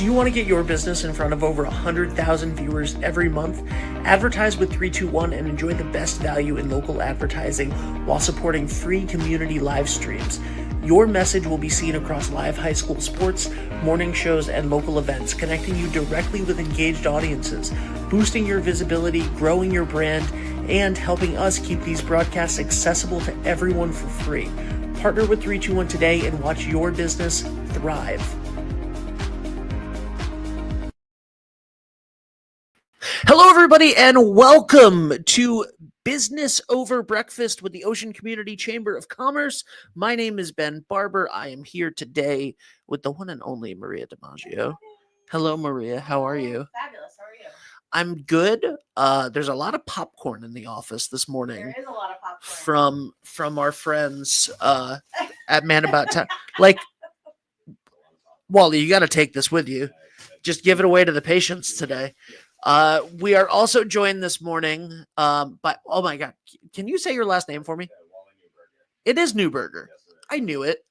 Do you want to get your business in front of over 100,000 viewers every month? Advertise with 321 and enjoy the best value in local advertising while supporting free community live streams. Your message will be seen across live high school sports, morning shows, and local events, connecting you directly with engaged audiences, boosting your visibility, growing your brand, and helping us keep these broadcasts accessible to everyone for free. Partner with 321 today and watch your business thrive. Hello, everybody, and welcome to Business Over Breakfast with the Ocean Community Chamber of Commerce. My name is Ben Barber. I am here today with the one and only Maria DiMaggio. Hello, Maria. How are you? Fabulous. How are you? I'm good. There's a lot of popcorn in the office this morning. There is a lot of popcorn. From our friends at Man About Town. Like, Wally, you got to take this with you. Just give it away to the patients today. We are also joined this morning by, oh my God, can you say your last name for me? It is Newberger. I knew it.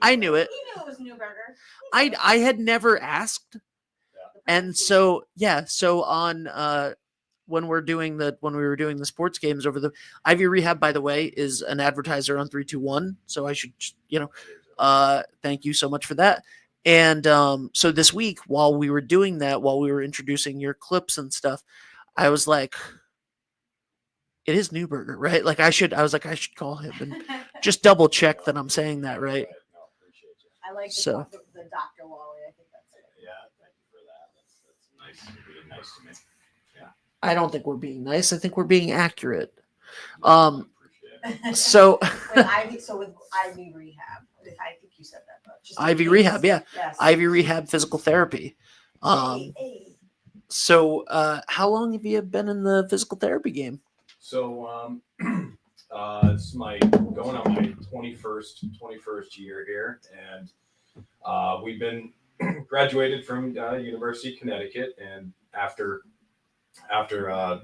I knew it. You knew it was Newberger. I had never asked. And so, yeah, so on when we were doing the sports games over the Ivy Rehab, by the way, is an advertiser on 321. So I should, thank you so much for that. And so this week, while we were doing that, while we were introducing your clips and stuff, I was like, it is Newberger, right? Like I should call him and just double check that I'm saying that right. I like the Dr. Wally. I think that's it. Yeah, thank you for that. That's nice. You're being nice to me. Yeah. I don't think we're being nice. I think we're being accurate. So with Ivy Rehab. I think you said that. Ivy Rehab, yeah. Yes. Ivy Rehab Physical Therapy. So how long have you been in the physical therapy game? So it's going on my 21st year here, and we've been graduated from University of Connecticut, and after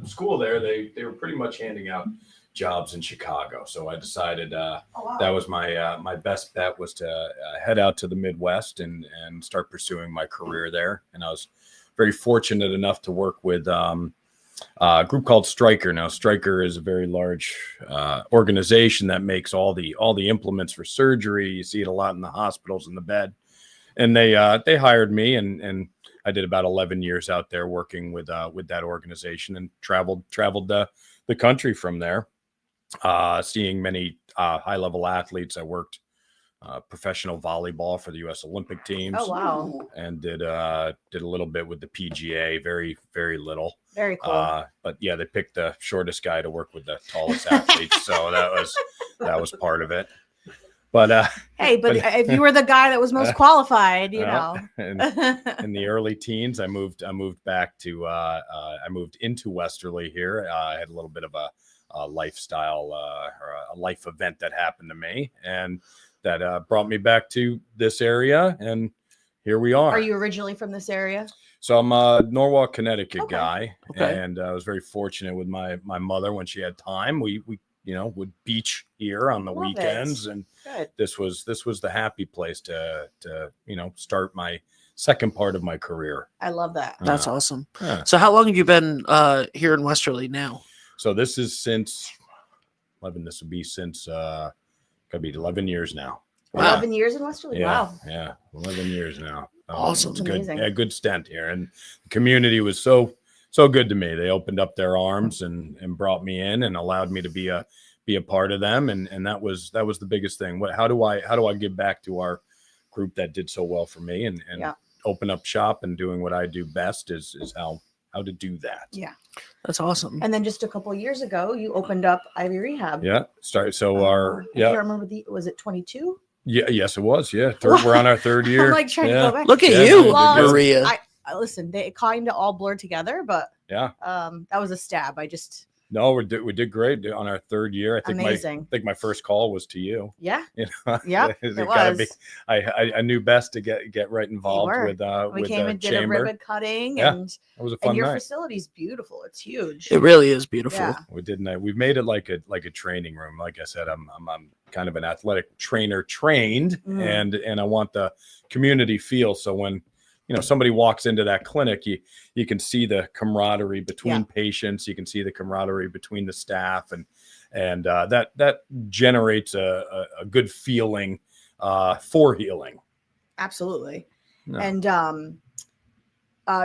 school there, they were pretty much handing out jobs in Chicago. So I decided that was my best bet was to head out to the Midwest and start pursuing my career there. And I was very fortunate enough to work with a group called Stryker. Now, Stryker is a very large organization that makes all the implements for surgery. You see it a lot in the hospitals in the bed. And they hired me, and I did about 11 years out there working with that organization, and traveled the country from there. Seeing many high-level athletes. I worked professional volleyball for the U.S. Olympic teams. Oh, wow. And did a little bit with the PGA, very, very little. Very cool. But yeah, they picked the shortest guy to work with the tallest athletes, so that was part of it. But if you were the guy that was most qualified, know. In the early teens, I moved back to I moved into Westerly here. I had a little bit of a lifestyle or a life event that happened to me, and that brought me back to this area, and here we are. Are you originally from this area? So I'm a Norwalk, Connecticut guy, Okay. And I was very fortunate with my mother when she had time. We would beach here on the weekends, and Good. this was the happy place to start my second part of my career. I love that. That's awesome. Yeah. So how long have you been here in Westerly now? So this is since 11. This would be since could be 11 years now. Wow. 11 years in Westerly? Yeah, Wow. yeah, 11 years now. Awesome. It's good. Amazing. Yeah, good stint here, and the community was so good to me. They opened up their arms and brought me in and allowed me to be a part of them, and that was the biggest thing. How do I give back to our group that did so well for me, and open up shop and doing what I do best is how to do that. Yeah. That's awesome. And then just a couple of years ago, you opened up Ivy Rehab. Yeah. Start. So I can't remember was it 22? Yeah. Yes, it was. Yeah. We're on our third year. I'm like trying to go back. Look at Yeah, you, Well, Maria. Listen, they kind of all blurred together, but Yeah. that was a stab. No, we did great on our third year. I think Amazing. my first call was to you. Yeah. You know, Yeah, it it gotta was. be. I knew best to get right involved were. with We with came the and did chamber. a ribbon cutting, Yeah. and It was a fun your night. facility's beautiful. It's huge. It really is beautiful. Yeah. We did. We've made it like a training room. Like I said, I'm kind of an athletic trainer trained, and I want the community feel. So when somebody walks into that clinic, you can see the camaraderie between patients. You can see the camaraderie between the staff, and that generates a good feeling for healing. Absolutely. No. And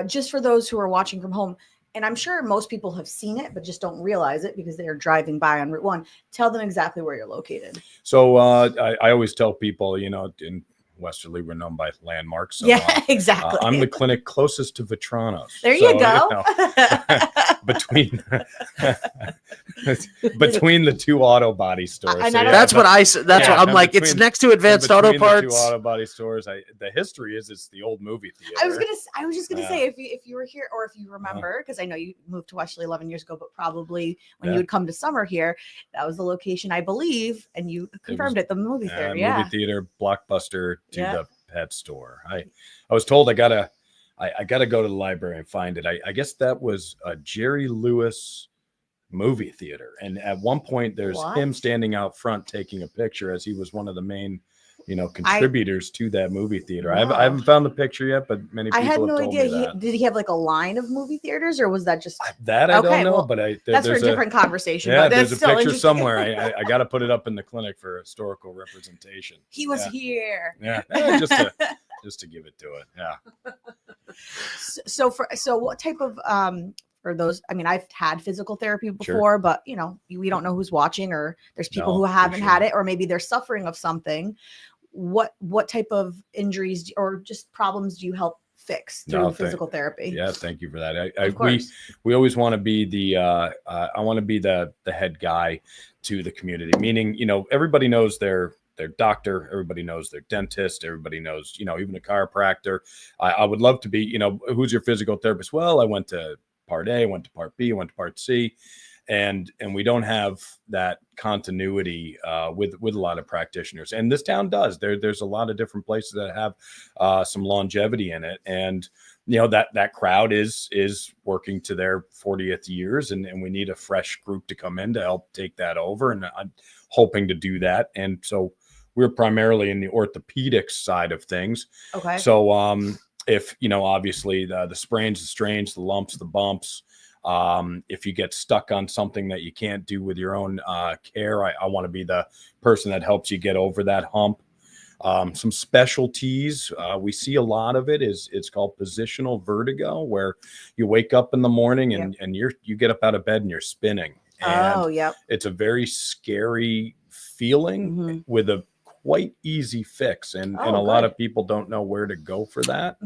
just for those who are watching from home, and I'm sure most people have seen it, but just don't realize it because they're driving by on Route 1. Tell them exactly where you're located. So I always tell people, in Westerly, we're known by landmarks. So, exactly. I'm the clinic closest to Vetrano's. There you go. Between the two auto body stores. That's what I said. That's what I'm like. It's next to Advanced Auto Parts. The two auto body stores. The history is it's the old movie theater. I was just gonna say if you were here, or if you remember, because I know you moved to Westerly 11 years ago, but probably when you would come to summer here, that was the location, I believe, and you confirmed it, the movie theater. Movie theater, Blockbuster to the pet store. I was told I gotta go to the library and find it. I guess that was a Jerry Lewis movie theater, and at one point there's him standing out front taking a picture, as he was one of the main contributors to that movie theater. I haven't found the picture yet, but many people have told me that. Did he have like a line of movie theaters, or was that just I don't know? But that's for a different conversation. Yeah, but there's a picture somewhere. I got to put it up in the clinic for historical representation. He was here. Yeah, just to give it to it. Yeah. So what type of for those, I mean, I've had physical therapy before, but we don't know who's watching, or there's people who haven't had it, or maybe they're suffering of something. What type of injuries or just problems do you help fix through physical therapy? Yeah, thank you for that. We always want to be I want to be the head guy to the community, meaning, everybody knows their doctor, everybody knows their dentist, everybody knows, even a chiropractor. I would love to be, who's your physical therapist? Well, I went to part A, went to part B, went to part C. And we don't have that continuity with a lot of practitioners, and this town does. There's a lot of different places that have some longevity in it, and that crowd is working to their 40th years, and we need a fresh group to come in to help take that over. And I'm hoping to do that, and so we're primarily in the orthopedics side of things. Okay. So if obviously the sprains, the strains, the lumps, the bumps. If you get stuck on something that you can't do with your own care, I want to be the person that helps you get over that hump. Some specialties, we see a lot of it it's called positional vertigo, where you wake up in the morning and you get up out of bed and you're spinning. And it's a very scary feeling with a quite easy fix, and a lot of people don't know where to go for that.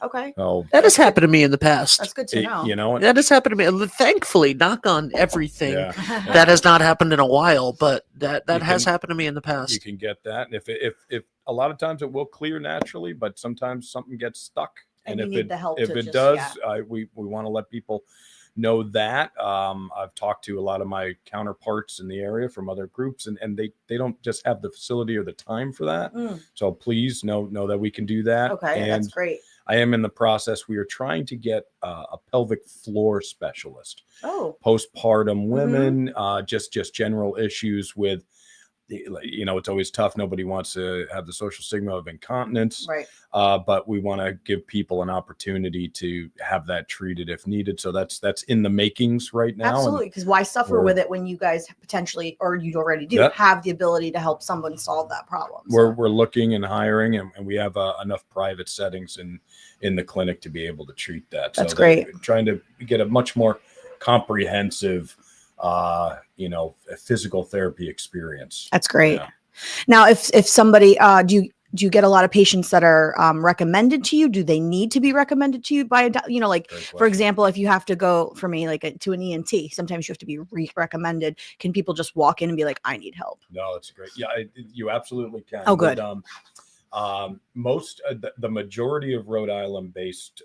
Okay. So that has happened to me in the past. That's good to know. That has happened to me. Thankfully, knock on everything, that has not happened in a while, but that has happened to me in the past. You can get that, and if a lot of times it will clear naturally, but sometimes something gets stuck, and if it does, we want to let people know that. I've talked to a lot of my counterparts in the area from other groups, and they don't just have the facility or the time for that. So please know that we can do that. Okay, and that's great. I am in the process. We are trying to get a pelvic floor specialist. Postpartum women, just general issues with, it's always tough. Nobody wants to have the social stigma of incontinence, right? But we want to give people an opportunity to have that treated if needed. So that's in the makings right now. Absolutely, because why suffer with it when you guys potentially, or you already do, have the ability to help someone solve that problem? So. We're looking and hiring, and we have enough private settings in the clinic to be able to treat that. That's great. Trying to get a much more comprehensive physical therapy experience. That's great. Now, if somebody, do you get a lot of patients that are recommended to you? Do they need to be recommended to you by for example, if you have to go for me, to an ENT, sometimes you have to be recommended. Can people just walk in and be like, I need help? No, it's great. Yeah, you absolutely can. Oh, good. The majority of Rhode Island based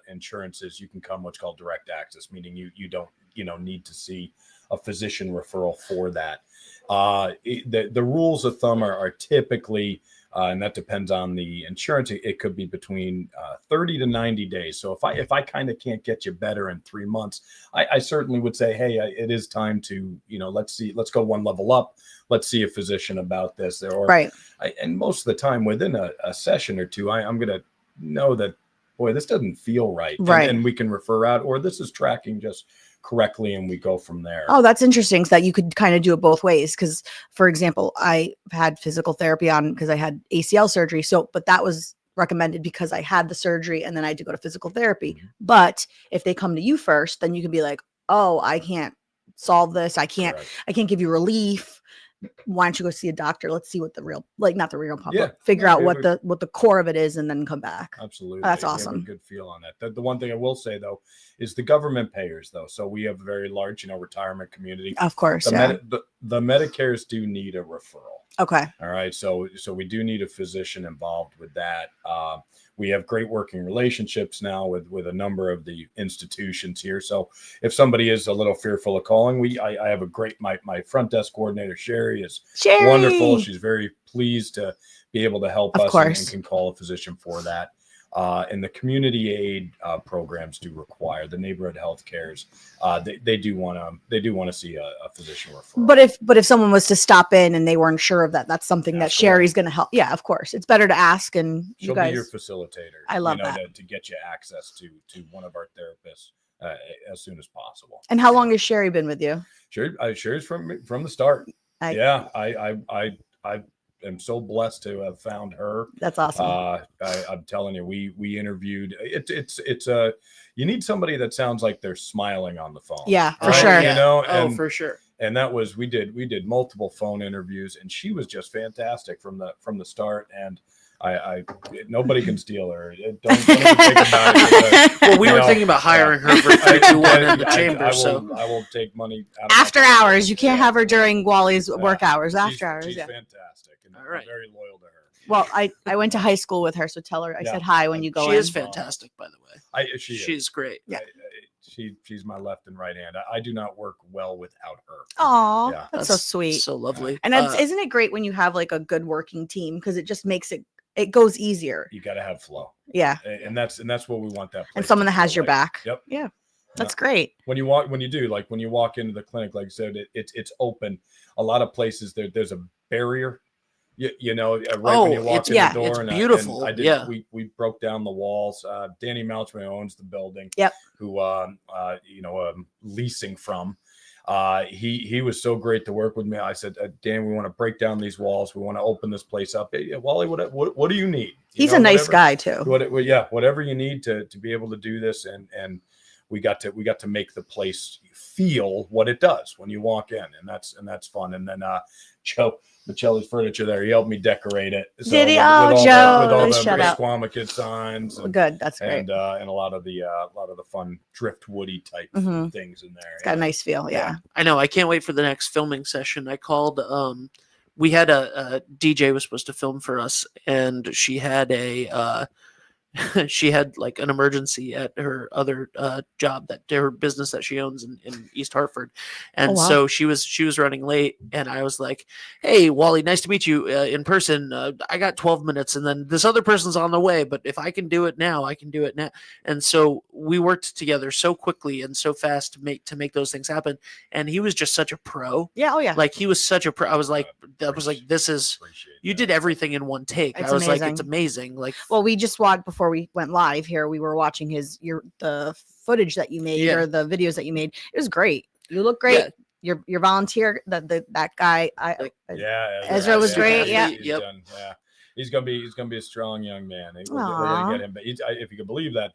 insurances, you can come what's called direct access, meaning you don't need to see a physician referral for that. The rules of thumb are typically, and that depends on the insurance, it could be between 30 to 90 days. So if I kind of can't get you better in 3 months, I certainly would say, hey, it is time to, let's go one level up. Let's see a physician about this. And most of the time within a session or two, I'm going to know that boy, this doesn't feel right. Right. And we can refer out, or this is tracking just correctly, and we go from there. Oh, that's interesting. So that you could kind of do it both ways. Because, for example, I had physical therapy on because I had ACL surgery. So, but that was recommended because I had the surgery and then I had to go to physical therapy. Mhm. But if they come to you first, then you can be like, oh, I can't solve this. I can't give you relief. Why don't you go see a doctor? Let's see what the real, like not the real pump, Yeah. but figure No, out it what the core of it is and then come back. Absolutely. That's We have awesome. a good feel on that. The one thing I will say though is the government payers though. So we have a very large, retirement community. Of course. The Medicares do need a referral. Okay. All right. So we do need a physician involved with that. We have great working relationships now with a number of the institutions here. So if somebody is a little fearful of calling, I have a great, my front desk coordinator, Sherry, is wonderful. She's very pleased to be able to help Of us course. and can call a physician for that. And the community aid programs do require the neighborhood health cares. They do want to see a physician referral. But if someone was to stop in and they weren't sure of that, that's something that Absolutely. Sherry's going to help. Yeah, of course. It's better to ask, and She'll you guys. be your facilitator. I love that. To get you access to one of our therapists as soon as possible. And how long has Sherry been with you? Sherry's from the start. I am so blessed to have found her. That's awesome. I'm telling you, we interviewed. It's you need somebody that sounds like they're smiling on the phone. Yeah, for right? sure. And, for sure. And that was we did multiple phone interviews, and she was just fantastic from the start. And I nobody can steal her. Don't even think about it. Well, we were thinking about hiring her for 321 in the chamber. I will take money out of After my hours, you can't have her during Wally's work hours. After hours, she's yeah. fantastic, and All right. I'm very loyal to her. Well, I went to high school with her, so tell her I said hi when you go She in. is fantastic, by the way. She's great. Yeah. She's my left and right hand. I do not work well without her. Aw, Yeah. that's so sweet. So lovely. And isn't it great when you have like a good working team, because it just makes it goes easier. You got to have flow. Yeah. And that's what we want that. And someone that has your like. back. Yep. Yeah. That's great. When you walk into the clinic, like I said, it's open. A lot of places there's a barrier. Right when you walk in the door, it's and beautiful. We broke down the walls. Danny Mouchman owns the building. Yep. Who leasing from. He was so great to work with me. I said, Dan, we want to break down these walls. We want to open this place up. Hey, Wally, what do you need? He's a nice guy too. Whatever you need to be able to do this, and we got to make the place feel what it does when you walk in, and that's fun. And then Joe Michelli's Furniture there, he helped me decorate it. So Did he? with Joe, all the shut up. Squamish Kid signs. Good, that's great. And a lot of the fun driftwoody type things in there. It's got a nice feel. Yeah. I know. I can't wait for the next filming session. I called. We had a DJ was supposed to film for us, and she had she had like an emergency at her other job, that her business that she owns in East Hartford, and so she was running late, and I was like, hey Wally, nice to meet you in person. I got 12 minutes, and then this other person's on the way, but if I can do it now, I can do it now. And so we worked together so quickly and so fast to make those things happen, and he was just such a pro. Like he was such a pro. I was like, this is, you did everything in one take. I was like, it's amazing. Like, well, we just watched before we went live here. We were watching the footage that you made, or the videos that you made. It was great. You look great. Your volunteer, that guy, Ezra was great. He's gonna be a strong young man. We're gonna get him, but if you can believe that,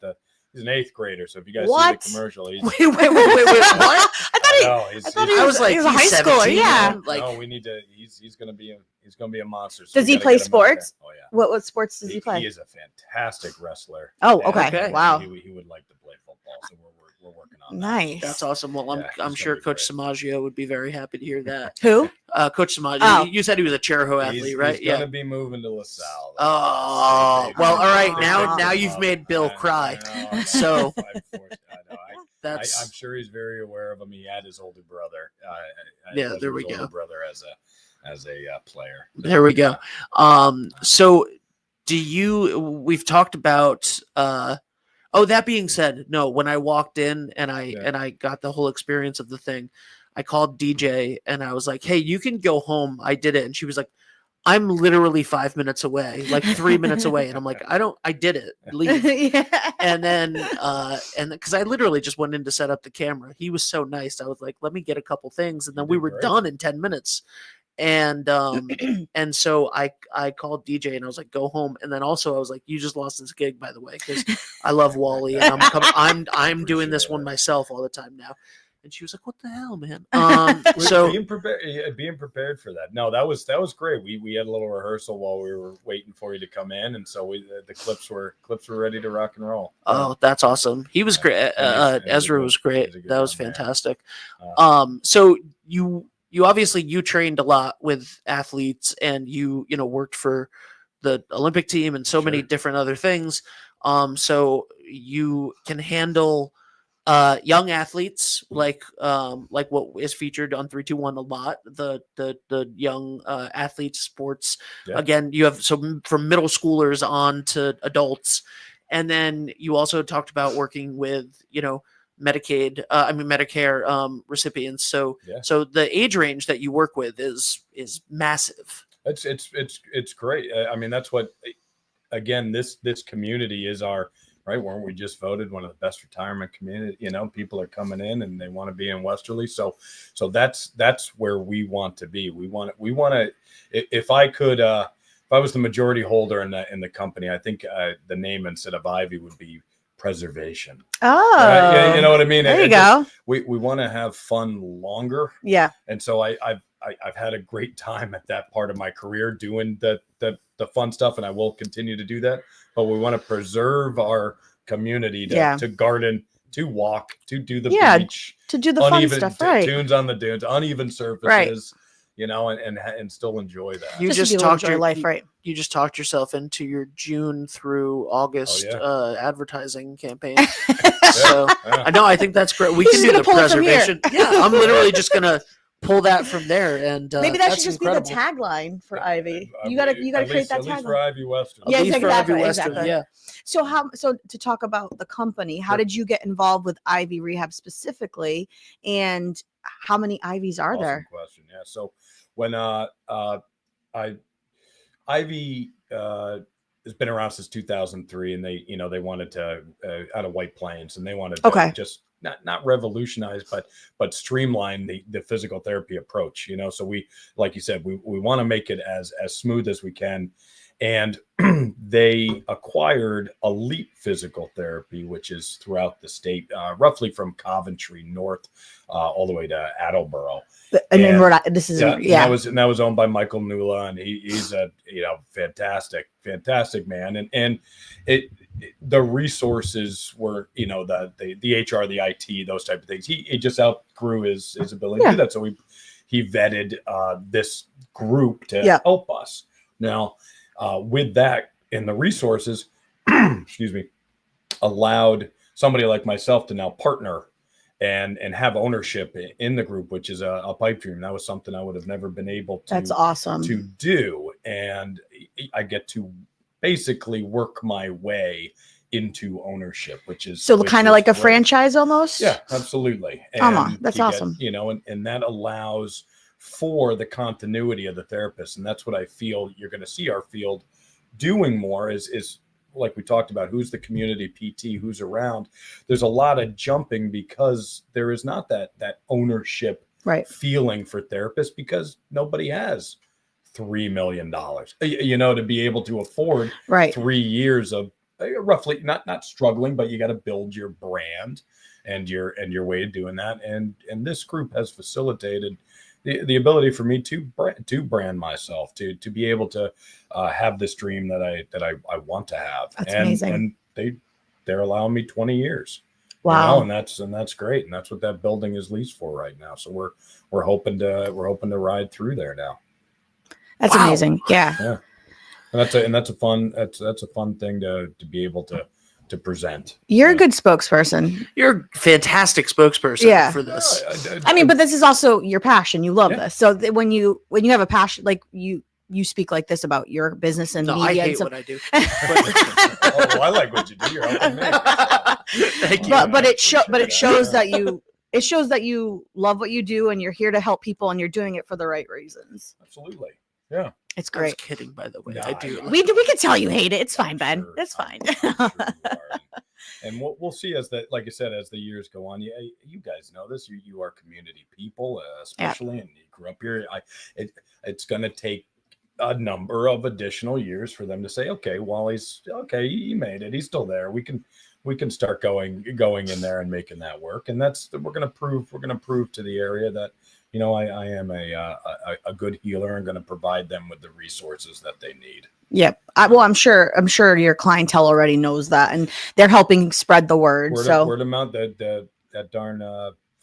he's an 8th grader. So if you guys see the commercial, he's wait, what? I was like, he's a high schooler. Yeah. Like, no, we need to. He's gonna be a monster. So does he play sports? Oh yeah. What sports does he play? He is a fantastic wrestler. Oh, okay. Wow. He would like to play football, so we're working on Nice. That's awesome. Well, I'm sure Coach Samaggio would be very happy to hear that. Who? Coach Samaggio. You said he was a Chariho athlete, right? He's gonna be moving to LaSalle. Oh, well, all right. Now you've made Bill cry. So I'm sure he's very aware of him. He had his older brother. There we go. Brother as a player. There we go. So we've talked about. That being said, no. When I walked in and I got the whole experience of the thing, I called DJ and I was like, "Hey, you can go home. I did it," and she was like, I'm literally 5 minutes away, like 3 minutes away. And I'm like, I did it. Leave. Yeah. And then, and because I literally just went in to set up the camera. He was so nice. I was like, let me get a couple things. And then You we did were great. done in 10 minutes. And and so I called DJ and I was like, go home. And then also I was like, you just lost this gig, by the way, because I love Wally and I'm doing this one myself all the time now. And she was like, what the hell, man? So being prepared for that. No, that was great. We had a little rehearsal while we were waiting for you to come in, and so the clips were ready to rock and roll. Oh, that's awesome. He was great. Ezra was great. That was fantastic. So you obviously you trained a lot with athletes, and you worked for the Olympic team and so many different other things. So you can handle young athletes like what is featured on 321 a lot, the young athletes sports. Again, you have from middle schoolers on to adults, and then you also talked about working with Medicare recipients. So the age range that you work with is massive. It's great. I mean, that's what, again, this community is our right. Weren't we just voted one of the best retirement community? People are coming in and they want to be in Westerly. So that's where we want to be. We want to, if I could, if I was the majority holder in the company, I think the name instead of Ivy would be preservation. Oh, you know what I mean? There you go. We want to have fun longer. Yeah. And so I've had a great time at that part of my career doing the fun stuff, and I will continue to do that. But we want to preserve our community to garden, to walk, to do the beach, to do the fun stuff, right? Tunes on the dunes, uneven surfaces, and still enjoy that. You just talked your life, right? You just talked yourself into your June through August advertising campaign. So I know, I think that's great. We can do the preservation. Yeah, I'm literally just gonna pull that from there, and maybe that should just be the tagline for Ivy. You gotta create that tagline for Ivy Western. Yeah, exactly. Yeah. So to talk about the company, how did you get involved with Ivy Rehab specifically, and how many Ivies are there? Question. Yeah. So when Ivy has been around since 2003, and they wanted to out of White Plains, and they wanted to just not revolutionize, but streamline the physical therapy approach. So we, like you said, we want to make it as smooth as we can. And they acquired Elite Physical Therapy, which is throughout the state, roughly from Coventry north all the way to Attleboro. That was owned by Michael Nula, and he's a fantastic man. And the resources were the HR, the IT, those type of things. He just outgrew his ability to do that, so he vetted this group to help us. Now, with that and the resources, excuse me, allowed somebody like myself to now partner and have ownership in the group, which is a pipe dream. That was something I would have never been able to. That's awesome to do, and I get to basically work my way into ownership, which is kind of like a franchise almost. Yeah, absolutely. That's awesome. And that allows for the continuity of the therapist, and that's what I feel you're going to see our field doing more is like we talked about, who's the community PT, who's around. There's a lot of jumping because there is not that ownership feeling for therapists, because nobody has $3 million, to be able to afford 3 years of roughly not struggling, but you got to build your brand and your way of doing that. And this group has facilitated the ability for me to brand myself, to be able to have this dream that I want to have. That's amazing. And they're allowing me 20 years. Wow. And that's great. And that's what that building is leased for right now. So we're hoping to ride through there now. That's amazing. Yeah. And that's a fun thing to be able to present. You're a good spokesperson. You're a fantastic spokesperson for this. I mean, but this is also your passion. You love this. So when you have a passion, like you speak like this about your business and media. I hate and stuff. what I do. I like what you do. You're helping me. Thank you. But it shows that you love what you do, and you're here to help people, and you're doing it for the right reasons. Absolutely. Yeah. It's I was great. kidding, by the way. No, I do. I- We can tell you hate it. It's fine, Ben. Sure, It's fine. I'm sure you are. And we'll see as that, like I said, as the years go on. You guys know this. You are community people, especially, and you grew up here. It's going to take a number of additional years for them to say, okay, Wally's okay. He made it. He's still there. We can start going in there and making that work. And we're going to prove to the area that, you know, I am a good healer and going to provide them with the resources that they need. Yep. Well, I'm sure your clientele already knows that, and they're helping spread the word. Word of mouth, that darn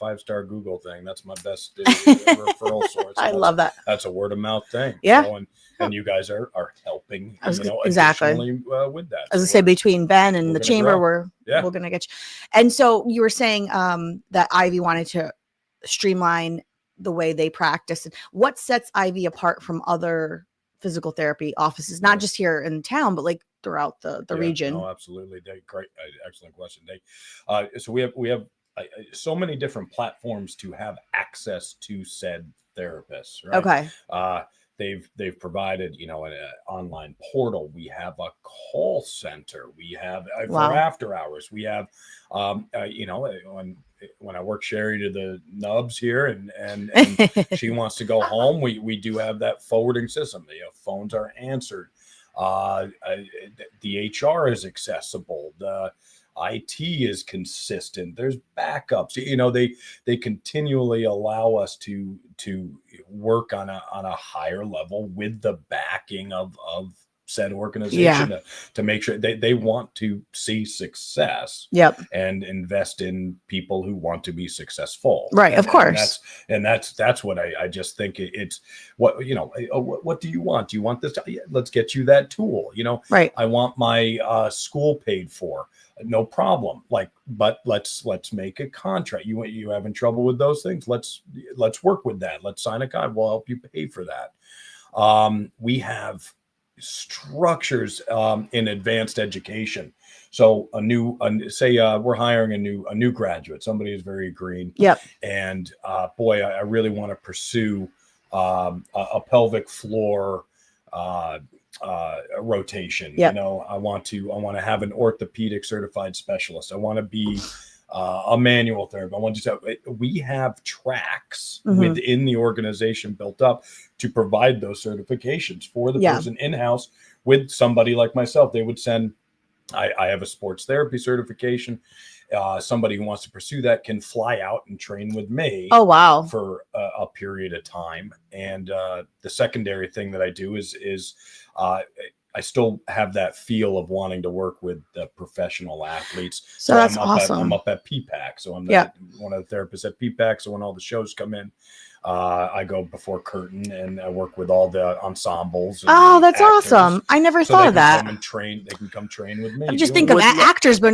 5-star Google thing. That's my best referral source. I love that. That's a word of mouth thing. Yeah. So, and you guys are helping, Exactly. additionally, with that. As I say, between Ben and we're the gonna chamber, grow. we're going to get you. And so you were saying that Ivy wanted to streamline the way they practice. What sets Ivy apart from other physical therapy offices, not just here in town, but like throughout the region? No, absolutely. Great, excellent question. So we have so many different platforms to have access to said therapists. Right? Okay. They've provided, you know, an online portal. We have a call center. We have for after hours. We have, you know, when I work Sherry to the nubs here, and she wants to go home, we do have that forwarding system. The phones are answered. The HR is accessible. The IT is consistent. There's backups. You know, they continually allow us to work on a higher level with the backing of said organization to make sure they want to see success. Yep. And invest in people who want to be successful. Right. Of course. And that's what I just think it's what, you know, what do you want? Do you want this? Let's get you that tool. You know, right. I want my school paid for. No problem. But let's make a contract. You having trouble with those things? Let's work with that. Let's sign a contract. We'll help you pay for that. We have structures in advanced education. So say we're hiring a new graduate, somebody who's very green. Yep. And boy, I really want to pursue a pelvic floor rotation. Yep. You know, I want to have an orthopedic certified specialist. I want to be a manual therapist. We have tracks within the organization built up to provide those certifications for the person in-house with somebody like myself. They would send, I have a sports therapy certification. Somebody who wants to pursue that can fly out and train with me. Oh, wow. For a period of time. And the secondary thing that I do is I still have that feel of wanting to work with the professional athletes. So that's awesome. I'm up at PPAC. So I'm one of the therapists at PPAC. So when all the shows come in, I go before curtain and I work with all the ensembles. Oh, that's awesome. I never thought of that. They can come train with me. I just think of actors, but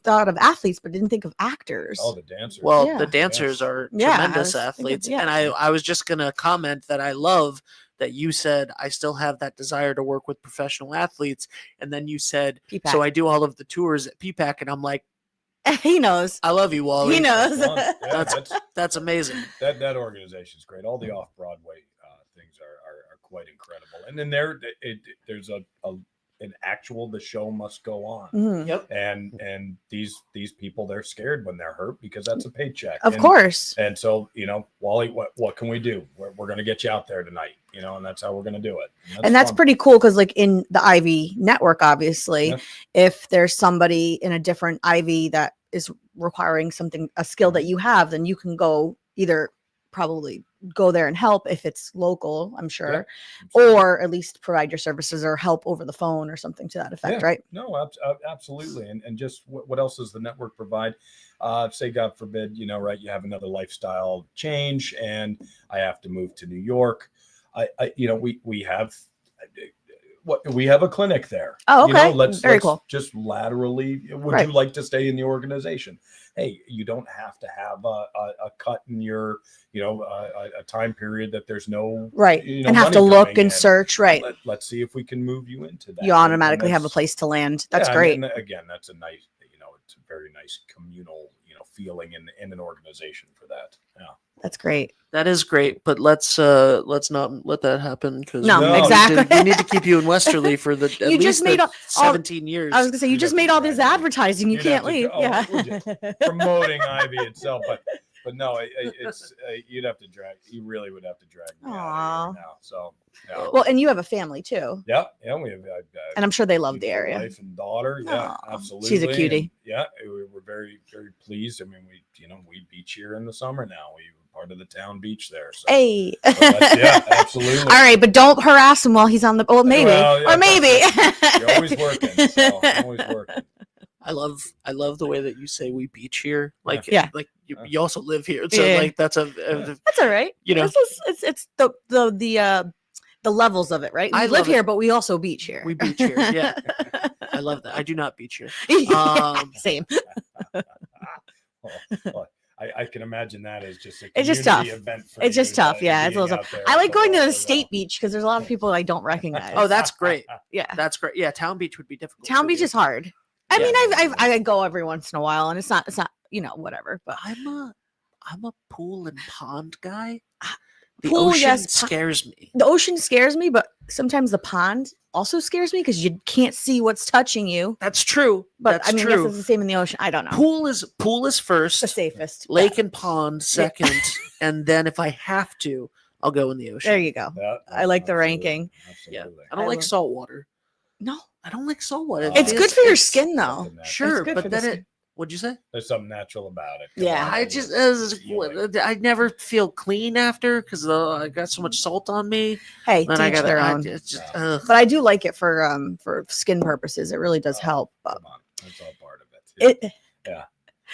thought of athletes, but didn't think of actors. Oh, the dancers. Well, the dancers are tremendous athletes. And I was just going to comment that I love that you said, I still have that desire to work with professional athletes. And then you said, PPAC. So I do all of the tours at PPAC. And I'm like, he knows. I love you, Wally. He knows. That's amazing. That organization is great. All the off-Broadway things are quite incredible. And then there's the show must go on. Mm-hmm. Yep. And these people, they're scared when they're hurt because that's a paycheck. Of course. And so, you know, Wally, what can we do? We're going to get you out there tonight, you know, and that's how we're going to do it. And that's pretty cool. Cause like in the Ivy network, obviously, if there's somebody in a different Ivy that is requiring a skill that you have, then you can go either probably go there and help if it's local, I'm sure, or at least provide your services or help over the phone or something to that effect, right? No, absolutely. And just what else does the network provide? Say, God forbid, you know, right, you have another lifestyle change and I have to move to New York. We have a clinic there. Oh, okay. You know, let's cool. Just laterally, would you like to stay in the organization? Hey, you don't have to have a cut in your, you know, a time period that there's no and have to look and search. Right. Let's see if we can move you into that. You automatically have a place to land. That's great. And again, that's a nice, it's a very nice communal, feeling in an organization for that. Yeah. That's great. That is great, but let's not let that happen because No, exactly. we need to keep you in Westerly for the at You just least made the all- 17 years. I was gonna say you You'd just have to made all drag this me. advertising. You You'd can't have to leave. go- Yeah. we're promoting Ivy itself, but no, it's you'd have to drag. You really would have to drag me out Aw. of here now. So yeah, Well, and you have a family too, yeah, we have. and I'm sure they love the beautiful area. wife and daughter. Yeah, Aw, absolutely. she's a And, cutie. yeah, we're very very pleased. I mean, we beach here in the summer now. We were part of the town beach there. So, Hey. so that's, yeah, absolutely. All right, but don't harass him while he's on the. Well, maybe, Well, yeah, or maybe. You're always working. So always working. I love the way that you say we beach here. Like Yeah. like you also live here, so Yeah. like that's That's all right. You know. It's the levels of it, right? We I live love it. here, but we also beach here. We beach here, yeah. I love that. I do not beach here. Same. Well, I can imagine that as just a It's just community tough. event for It's just you, tough. Yeah, it's a being little out there I like going to all the as state well. beach because there's a lot of people I don't recognize. Oh, that's great. Yeah. That's great. Yeah, Town Beach would be difficult. Town for beach me. is hard. I Yeah. mean, I go every once in a while, and it's not whatever. But I'm a pool and pond guy. The Pool, ocean yes, scares me. the ocean scares me, but sometimes the pond also scares me because you can't see what's touching you. That's true. But That's I mean, I guess true. it's the same in the ocean. I don't know. Pool is first. the safest. Lake Yeah. and pond second, and then if I have to, I'll go in the ocean. There you go. Yeah, I like the absolutely, ranking. Yeah, Absolutely. I don't I like love- salt water. No, I don't like salt water. It's it's good for your it's- skin though. Something natural. Sure, good but for the then skin. it. What'd you say? There's something natural about it. Yeah. I just I never feel clean after because I got so much salt on me. Hey, Then I teach got their own. It's just, Yeah. ugh. But I do like it for skin purposes. It really does help. But Come on, that's all part of it. it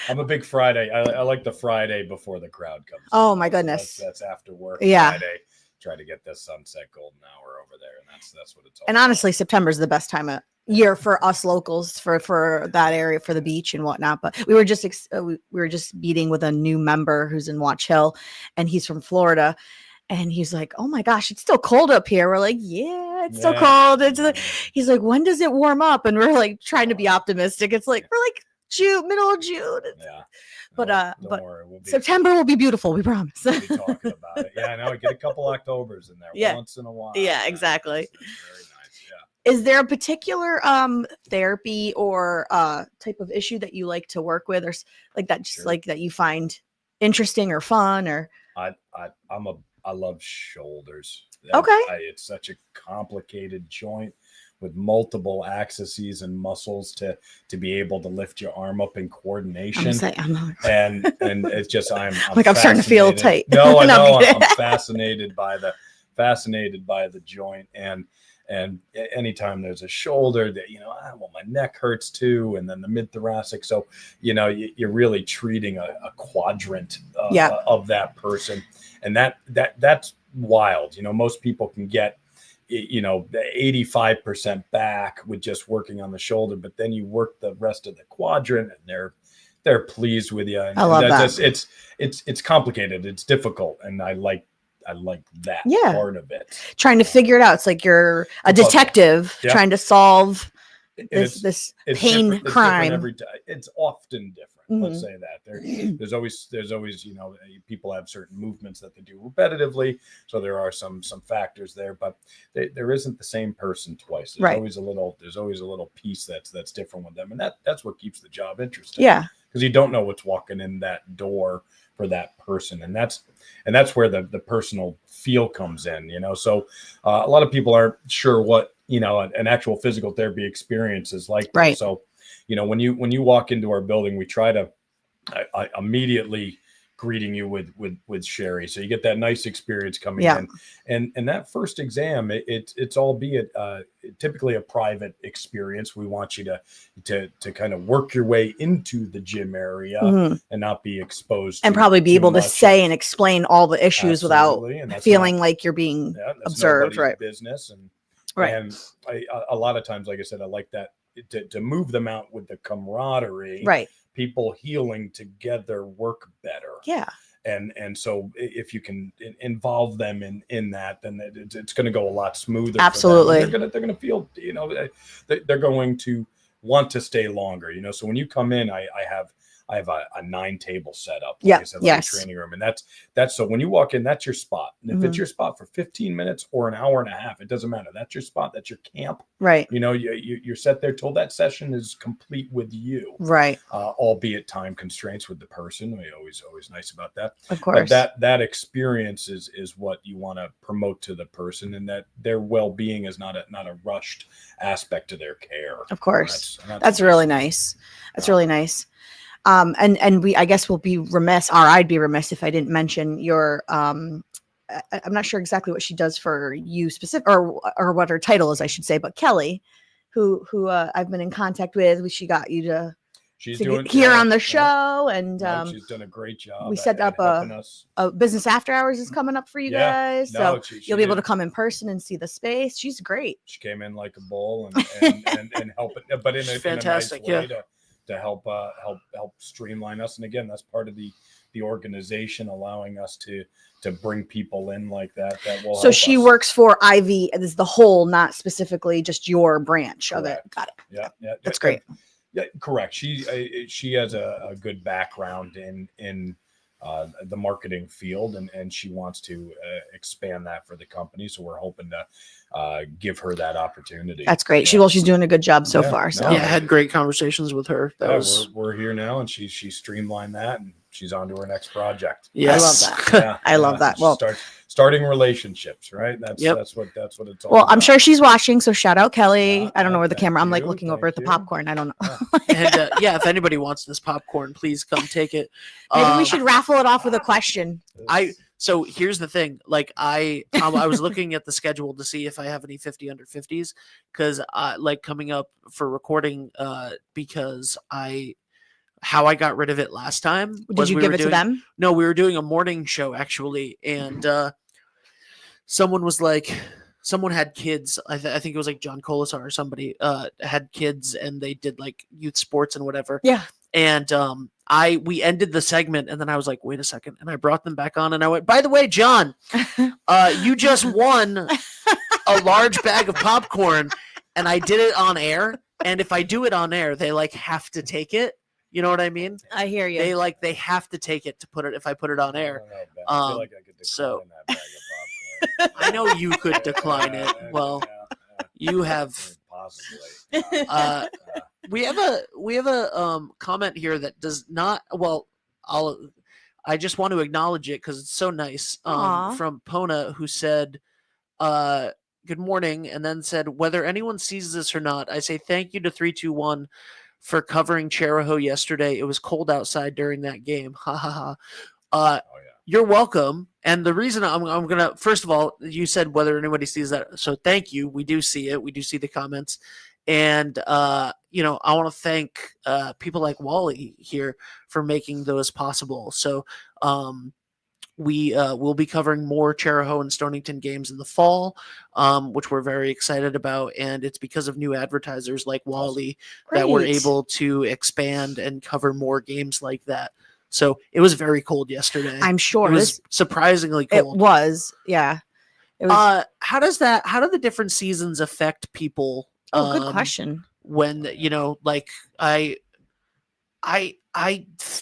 I'm a big Friday. I like the Friday before the crowd comes. Oh, in. my So goodness. That's after work. Yeah. Friday. Try to get this sunset golden hour over there, and that's what it's all. and about. honestly, September is the best time of year for us locals for that area for the beach and whatnot. But we were just we were just meeting with a new member who's in Watch Hill, and he's from Florida. And he's like, "Oh my gosh, it's still cold up here." We're like, "Yeah, it's still cold." He's like, "When does it warm up?" And we're like trying to be optimistic. It's like we're like June, middle of June. Yeah. But, Don't but worry, we'll be, September will be beautiful. We promise. we'll be talking about it. Yeah, I know. Get a couple Octobers in there Yeah. once in a while. Yeah, exactly. It's very nice. Yeah. Is there a particular therapy or type of issue that you like to work with, or like that, just Sure. like that you find interesting or fun, or I love shoulders. Okay. It's such a complicated joint with multiple axes and muscles to be able to lift your arm up in coordination. And it's just I'm like I'm starting to feel fascinated. tight. No, I No, know. I'm kidding. I'm fascinated by the joint, and anytime there's a shoulder that my neck hurts too, and then the mid thoracic. So you're really treating a quadrant of that person, and that's wild. Most people can get 85% back with just working on the shoulder, but then you work the rest of the quadrant, and they're pleased with you. And I love that. It's complicated. It's difficult, and I like that part of it. Trying to figure it out. It's like you're a puzzle. detective Yeah. trying to solve And this it's pain different- it's crime. different every time. It's often different. Let's Mhm. say that there's always people have certain movements that they do repetitively, so there are some factors there, but there isn't the same person twice. There's Right. always a little piece that's different with them, and that's what keeps the job interesting. Yeah. because you don't know what's walking in that door for that person, and that's where the personal feel comes in. So a lot of people aren't sure what an actual physical therapy experience is like. Right. So when you walk into our building, we try to immediately greeting you with Sherry, so you get that nice experience coming in. And that first exam, it's albeit typically a private experience. We want you to kind of work your way into the gym area Mhm. and not be exposed And to probably be too able to much say of- and explain all the issues Absolutely, and without that's feeling not- like you're being that's observed, nobody's right. business. And Right. and a lot of times, like I said, I like that to move them out with the camaraderie. right. People healing together work better. Yeah. And so if you can involve them in that, then it's going to go a lot smoother. for them. Absolutely. They're going to feel, they're going to want to stay longer. So when you come in, I have a 9 table setup. Yeah. I said, Yes. training room. And that's so when you walk in, that's your spot. And if it's your spot for 15 minutes or an hour and a half, it doesn't matter. That's your spot. That's your camp. Right. You're set there till that session is complete with you. Right. Albeit time constraints with the person. We always nice about that. Of course. But that experience is what you want to promote to the person, and that their well-being is not a rushed aspect to their care. Of course. And that's really nice. That's really nice. And I guess we'll be remiss, or I'd be remiss if I didn't mention your, I'm not sure exactly what she does for you specific or what her title is, I should say, but Kelly, who I've been in contact with, she got you to doing get here on the show, and she's done a great job. We set up a business after hours is coming up for you guys, so you'll be able to come in person and see the space. She's great. She came in like a bull and help it, but in a nice way to help streamline us. And again, that's part of the organization, allowing us to bring people in like that will so help she us. Works for IV as the whole, not specifically just your branch. Correct. Of it. Got it. Yeah, that's great. Yeah, correct. She has a good background in the marketing field, and she wants to expand that for the company. So we're hoping to give her that opportunity. That's great. She's doing a good job so far. So I had great conversations with her. We're here now, and she streamlined that, and she's on to her next project. Yes. I love that. I love that. Well, starting relationships, right? That's what it's all well, about. I'm sure she's watching, so shout out Kelly. I don't know where the camera. I'm like looking over at the popcorn. I don't know. And if anybody wants this popcorn, please come take it. Maybe we should raffle it off with a question. So here's the thing. Like I was looking at the schedule to see if I have any 50 under 50s, because like coming up for recording, because how I got rid of it last time. Did you give it to them? No, we were doing a morning show actually, and someone had kids. I think it was like John Colasar or somebody had kids, and they did like youth sports and whatever. Yeah. And we ended the segment, and then I was like, wait a second, and I brought them back on, and I went, by the way, John, you just won a large bag of popcorn, and I did it on air. And if I do it on air, they like have to take it. You know what I mean? I hear you. They have to take it to put it if I put it on air. I feel like I could decline that bag of popcorn. I know you could decline it. Well, you have possibly. We have a comment here that does not. Well, I just want to acknowledge it because it's so nice. From Pona, who said, "Good morning," and then said, "Whether anyone sees this or not, I say thank you to 321 for covering Cheraho yesterday. It was cold outside during that game. Ha ha ha." You're welcome. And the reason I'm gonna, first of all, you said whether anybody sees that, so thank you. We do see it. We do see the comments. And I want to thank people like Wally here for making those possible. So we will be covering more Cheraho and Stonington games in the fall, which we're very excited about. And it's because of new advertisers like Wally that we're able to expand and cover more games like that. So it was very cold yesterday. I'm sure it was surprisingly cold. It was, yeah. It was... how do the different seasons affect people? Oh, good question. When like I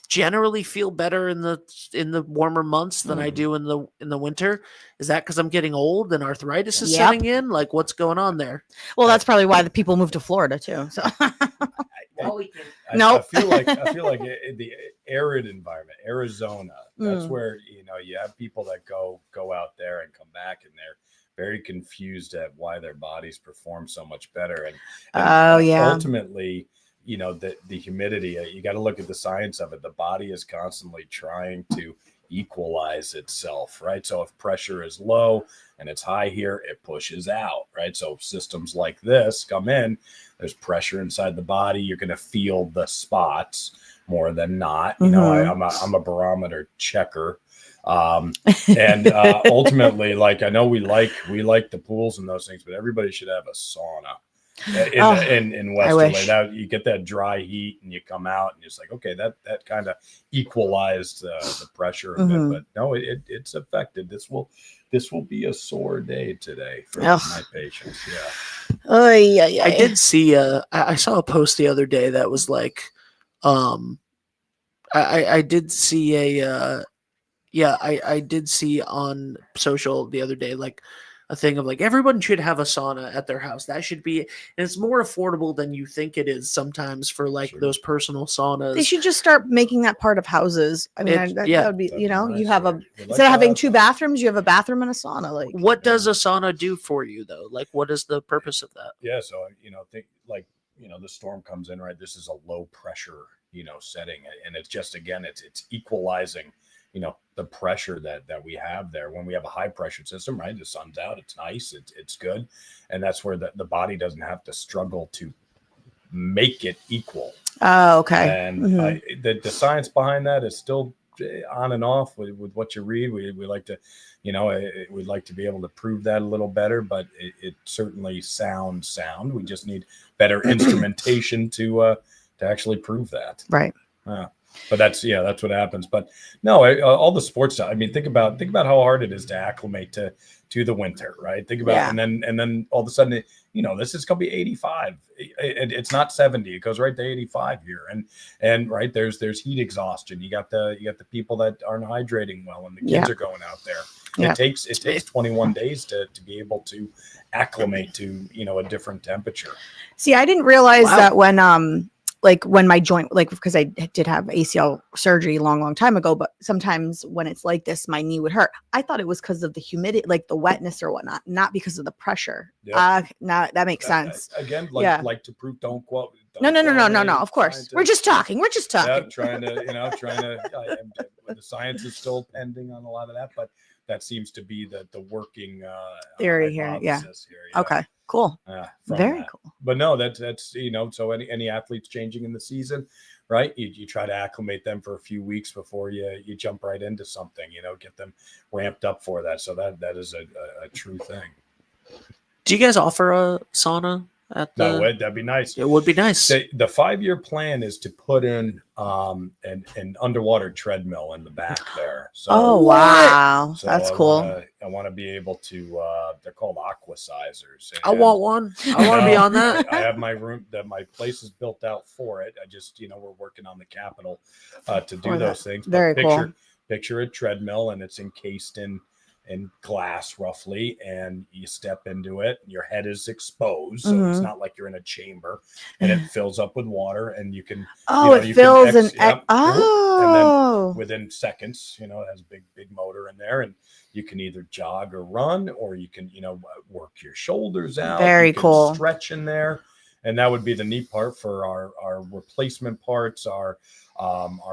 generally feel better in the warmer months than I do in the winter. Is that because I'm getting old and arthritis is setting in? Like, what's going on there? Well, that's probably why the people moved to Florida too. So I feel like the arid environment, Arizona, that's where you have people that go out there and come back, and they're very confused at why their bodies perform so much better. And ultimately, the humidity, you got to look at the science of it. The body is constantly trying to equalize itself, right? So if pressure is low and it's high here, it pushes out, right? So systems like this come in, there's pressure inside the body. You're going to feel the spots more than not. I'm a barometer checker. And ultimately, like, I know we like the pools and those things, but everybody should have a sauna. in West I LA. wish. That you get that dry heat and you come out and it's like, okay, that kind of equalized the pressure a bit, but no, it's affected. This will be a sore day today for my patients. Yeah. I did see I saw a post the other day that was like I did see I did see on social the other day like a thing of like everyone should have a sauna at their house. That should be, and it's more affordable than you think it is sometimes for like those personal saunas. They should just start making that part of houses. I mean, that would be, you know, you have instead of having 2 bathrooms, you have a bathroom and a sauna. Like, what does a sauna do for you though? Like, what is the purpose of that? Yeah, so think like the storm comes in, right? This is a low pressure setting, and it's just again it's equalizing the pressure that we have there. When we have a high pressure system, right, the sun's out, it's nice, it's good, and that's where the body doesn't have to struggle to make it equal. Oh, okay. And the science behind that is still on and off with what you read. We like to we'd like to be able to prove that a little better, but it certainly sounds sound. We just need better instrumentation to actually prove that. Right. But that's what happens. But no, all the sports stuff. I mean, think about how hard it is to acclimate to the winter, right? Think about and then all of a sudden, this is gonna be 85. It's not 70. It goes right to 85 here, and right there's heat exhaustion. You got the people that aren't hydrating well, and the kids are going out there. It takes 21 days to be able to acclimate to a different temperature. See, I didn't realize that when when my joint, because I did have ACL surgery a long time ago, but sometimes when it's like this, my knee would hurt. I thought it was because of the humidity, like the wetness or whatnot, not because of the pressure. Now that makes sense. Again, like to prove, don't quote. No. Of course, we're just talking. Yeah, trying to, the science is still pending on a lot of that, but that seems to be the working theory here. Yeah. Okay. Cool. Very cool. But no, that's so any athletes changing in the season, right? You try to acclimate them for a few weeks before you jump right into something, get them ramped up for that. So that is a true thing. Do you guys offer a sauna at the? No, that'd be nice. It would be nice. The 5-year plan is to put in an underwater treadmill in the back there. So, wow, that's cool. I want to be able to. They're called aquasizers. I want one. I want to be on that. I have my room. My place is built out for it. I just we're working on the capital to do those things. Very cool. Picture a treadmill, and it's encased in glass roughly, and you step into it, your head is exposed, so it's not like you're in a chamber, and it fills up with water, and you can it fills and then within seconds, it has a big motor in there, and you can either jog or run, or you can work your shoulders out. Very cool. Stretch in there, and that would be the neat part for our replacement parts, our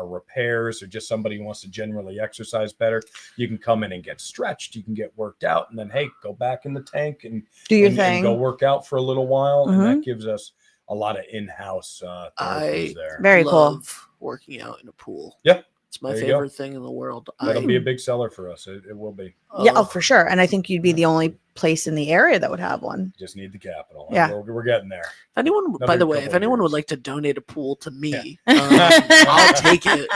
repairs, or just somebody who wants to generally exercise better. You can come in and get stretched, you can get worked out, and then go back in the tank and do your and thing, go work out for a little while. And that gives us a lot of in-house therapies there. Very cool. Working out in a pool. Yeah, it's my favorite thing in the world. That'll be a big seller for us. It will be. Yeah, for sure. And I think you'd be the only place in the area that would have one. Just need the capital. Yeah, we're getting there. If anyone, by the way, if anyone would like to donate a pool to me, I'll take it.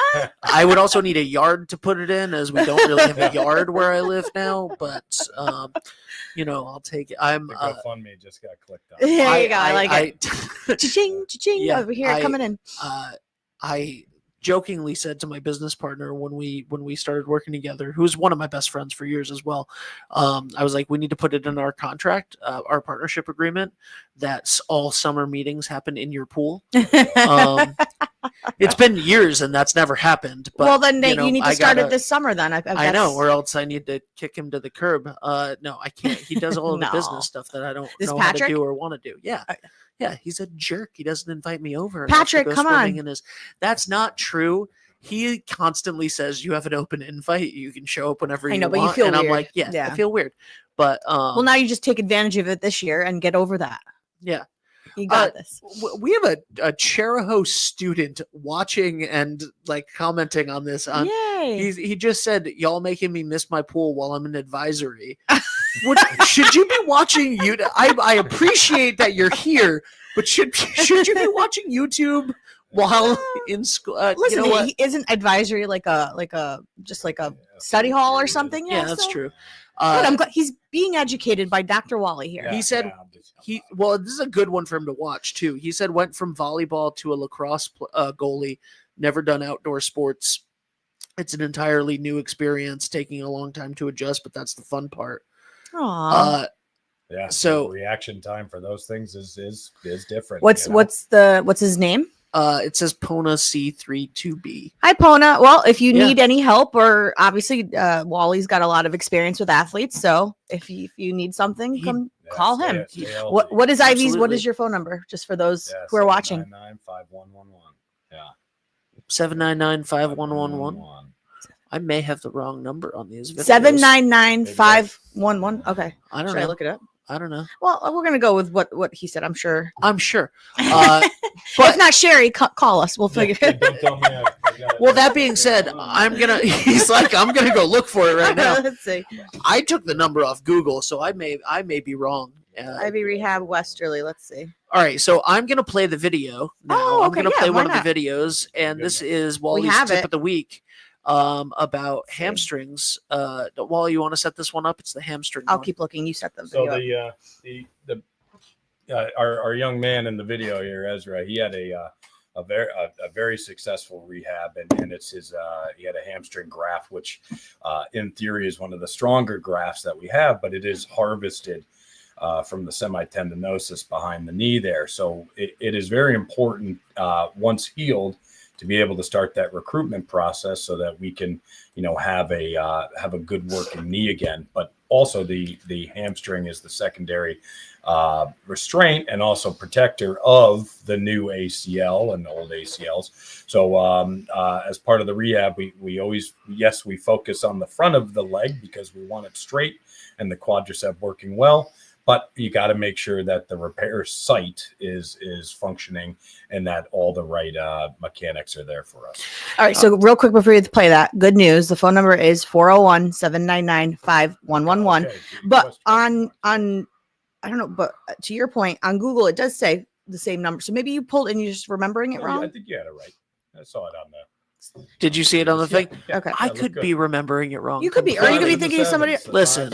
I would also need a yard to put it in, as we don't really have a yard where I live now. But I'll take it. The GoFundMe just got clicked on. There you go. I like it. Cha-ching, cha-ching, yeah, over here coming in. I jokingly said to my business partner when we started working together, who's one of my best friends for years as well, I was like, we need to put it in our contract, our partnership agreement, that all summer meetings happen in your pool. It's been years and that's never happened. But, well, then you need to start it this summer. Then I know, or else I need to kick him to the curb. No, I can't. He does all of the business stuff that I don't know how to do or want to do. Yeah. Yeah, he's a jerk. He doesn't invite me over. Patrick, come on. That's not true. He constantly says you have an open invite. You can show up whenever you want. But you feel and weird. I'm like, I feel weird. But well, now you just take advantage of it this year and get over that. Yeah. You got this. We have a Cheraho student watching and commenting on this. Yay. He just said, y'all making me miss my pool while I'm in advisory. Should you be watching you? I appreciate that you're here, but should you be watching YouTube while in school? Listen, you know what? he isn't advisory like a study hall or something. Yeah, that's true. Good, I'm glad he's being educated by Dr. Wally here. He said well, this is a good one for him to watch too. He said went from volleyball to a lacrosse goalie, never done outdoor sports. It's an entirely new experience, taking a long time to adjust, but that's the fun part. Aww. So reaction time for those things is different. What's his name? It says Pona C32B. Hi, Pona. Well, if you need any help, or obviously Wally's got a lot of experience with athletes, so if you need something, come call him. What is Ivy's? What is your phone number? Just for those who are watching. 799-5111. Yeah. 799-5111. I may have the wrong number on these videos. 799-511. Okay. I don't Should know. I look it up? I don't know. Well, we're gonna go with what he said. I'm sure. But if not Sherry, call us. We'll figure it. Don't tell me well, that being said, he's like, I'm gonna go look for it right now. Let's see. I took the number off Google, so I may be wrong. Ivy Rehab Westerly. Let's see. All right, so I'm gonna play the video now. Oh, I'm gonna play one of not? the videos, and this is Wally's tip of the week about hamstrings. Wally, you want to set this one up? It's the hamstring. I'll one. keep looking. You set them. So our young man in the video here, Ezra, he had a very successful rehab, and it's his he had a hamstring graft, which in theory is one of the stronger grafts that we have, but it is harvested from the semitendinosus behind the knee there. So it is very important once healed to be able to start that recruitment process so that we can, have a good working knee again. But also the hamstring is the secondary restraint and also protector of the new ACL and the old ACLs. So as part of the rehab, we always, we focus on the front of the leg because we want it straight and the quadricep working well. But you got to make sure that the repair site is functioning and that all the right mechanics are there for us. All right. So real quick before you play that, good news. The phone number is 401-799-5111. Okay. But on I don't know, but to your point, on Google, it does say the same number. So maybe you pulled and you're just remembering it wrong. I think you had it right. I saw it on the. Did you see it on the thing? Okay. I could be remembering it wrong. You could be, or you could be thinking of somebody. Listen,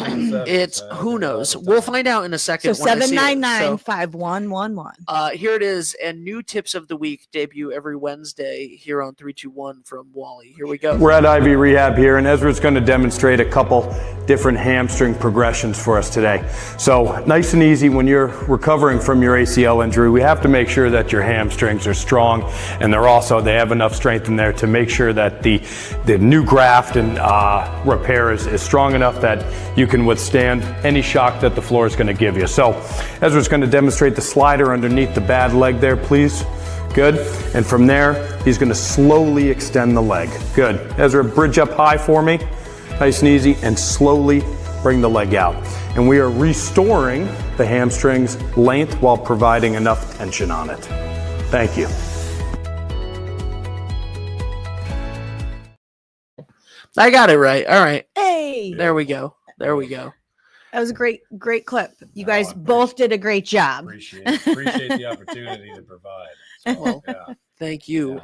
it's who knows. We'll find out in a second. So 799-5111. Here it is, and new tips of the week debut every Wednesday here on 321 from Wally. Here we go. We're at Ivy Rehab here, and Ezra's going to demonstrate a couple different hamstring progressions for us today. So nice and easy, when you're recovering from your ACL injury, we have to make sure that your hamstrings are strong, and they have enough strength in there to make sure that the new graft and repair is strong enough that you can withstand any shock that the floor is going to give you. So Ezra's going to demonstrate the slider underneath the bad leg there, please. Good. And from there, he's going to slowly extend the leg. Good. Ezra, bridge up high for me. Nice and easy, and slowly bring the leg out. And we are restoring the hamstring's length while providing enough tension on it. Thank you. I got it right. All right. Hey. There we go. That was a great clip. You guys both did a great job. Appreciate the opportunity to provide. So, Thank you.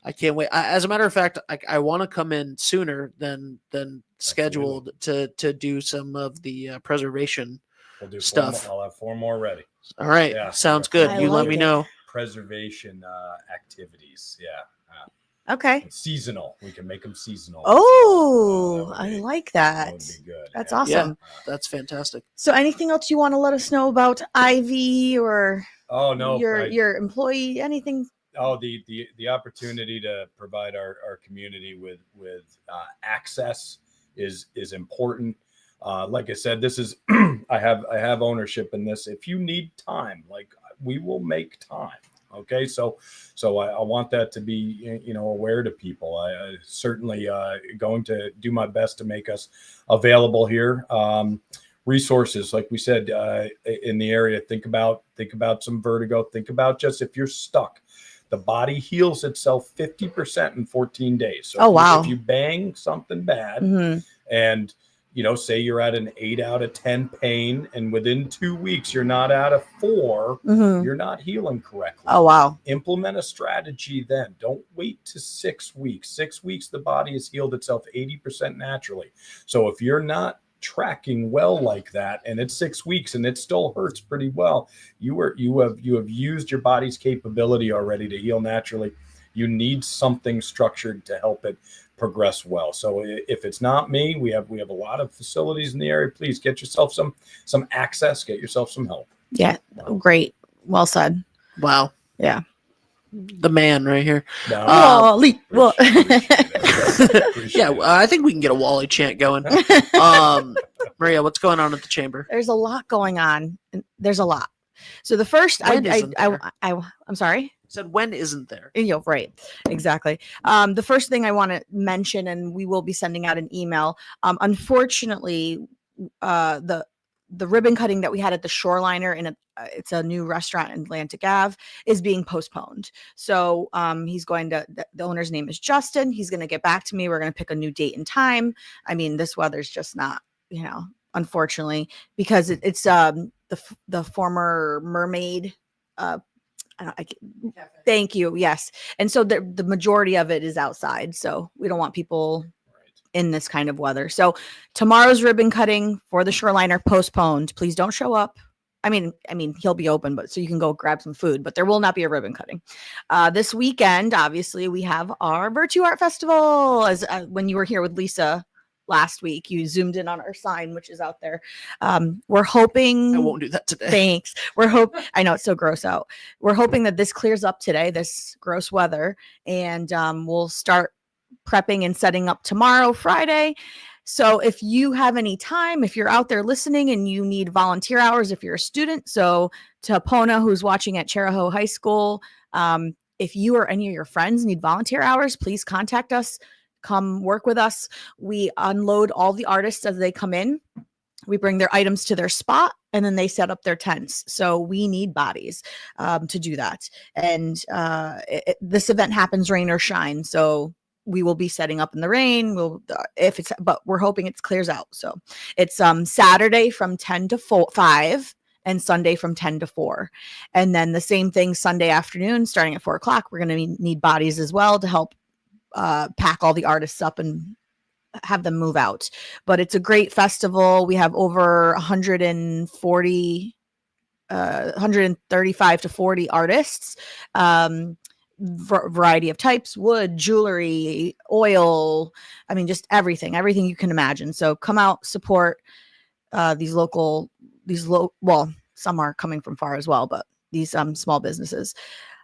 I can't wait. As a matter of fact, I want to come in sooner than scheduled to do some of the preservation we'll do stuff. I'll have 4 more ready. All right. Sounds good. You let me know. Preservation activities. Yeah. Okay. It's seasonal. We can make them seasonal. Oh, I like that. That would be good. That's Yeah. awesome. Yeah, that's fantastic. So anything else you want to let us know about Ivy or Oh no, your employee, anything? Oh, the opportunity to provide our community with access is important. Like I said, this is I have ownership in this. If you need time, we will make time. Okay, so I want that to be aware to people. I certainly going to do my best to make us available here. Resources, like we said, in the area. Think about some vertigo. Think about just if you're stuck. The body heals itself 50% in 14 days. So wow! If you bang something bad, Mm-hmm. and say you're at an 8 out of 10 pain, and within 2 weeks you're not at a 4, you're not healing correctly. Oh, wow. Implement a strategy then. Don't wait to 6 weeks. 6 weeks, the body has healed itself 80% naturally. So if you're not tracking well like that, and it's 6 weeks and it still hurts pretty well, you have used your body's capability already to heal naturally. You need something structured to help it progress well. So if it's not me, we have a lot of facilities in the area. Please get yourself some access, get yourself some help. Yeah, great. Well said. Wow. Yeah. The man right here. No, Wally. Well, Yeah, I think we can get a Wally chant going. Maria, what's going on at the chamber? there's a lot going on. There's a lot. So the first, When isn't there? I'm sorry. Said when isn't there? Yeah, right. Exactly. The first thing I want to mention, and we will be sending out an email. Unfortunately, the ribbon cutting that we had at the Shoreliner it's a new restaurant in Atlantic Ave, is being postponed. So he's going to, the owner's name is Justin. He's going to get back to me. We're going to pick a new date and time. I mean, this weather's just not, unfortunately, because it's the former mermaid. Thank you. Yes. And so the majority of it is outside. So we don't want people in this kind of weather. So tomorrow's ribbon cutting for the Shoreliner postponed. Please don't show up. I mean, he'll be open, but so you can go grab some food, but there will not be a ribbon cutting. This weekend, obviously, we have our Virtue Art Festival. As when you were here with Lisa last week, you zoomed in on our sign, which is out there. We're hoping. I won't do that today. Thanks. I know it's so gross out. We're hoping that this clears up today, this gross weather, and we'll start prepping and setting up tomorrow, Friday. So if you have any time, if you're out there listening and you need volunteer hours, if you're a student, so to Pona, who's watching at Cheraho High School, if you or any of your friends need volunteer hours, please contact us. Come work with us. We unload all the artists as they come in. We bring their items to their spot, and then they set up their tents. So we need bodies to do that. And this event happens rain or shine. So we will be setting up in the rain. But we're hoping it clears out. So it's Saturday from 10 to 5 and Sunday from 10 to 4. And then the same thing Sunday afternoon, starting at 4 o'clock, we're going to need bodies as well to help pack all the artists up and have them move out. But it's a great festival. We have over 135 to 40 artists. Variety of types, wood, jewelry, oil. I mean, just everything you can imagine. So come out, support well, some are coming from far as well, but these small businesses.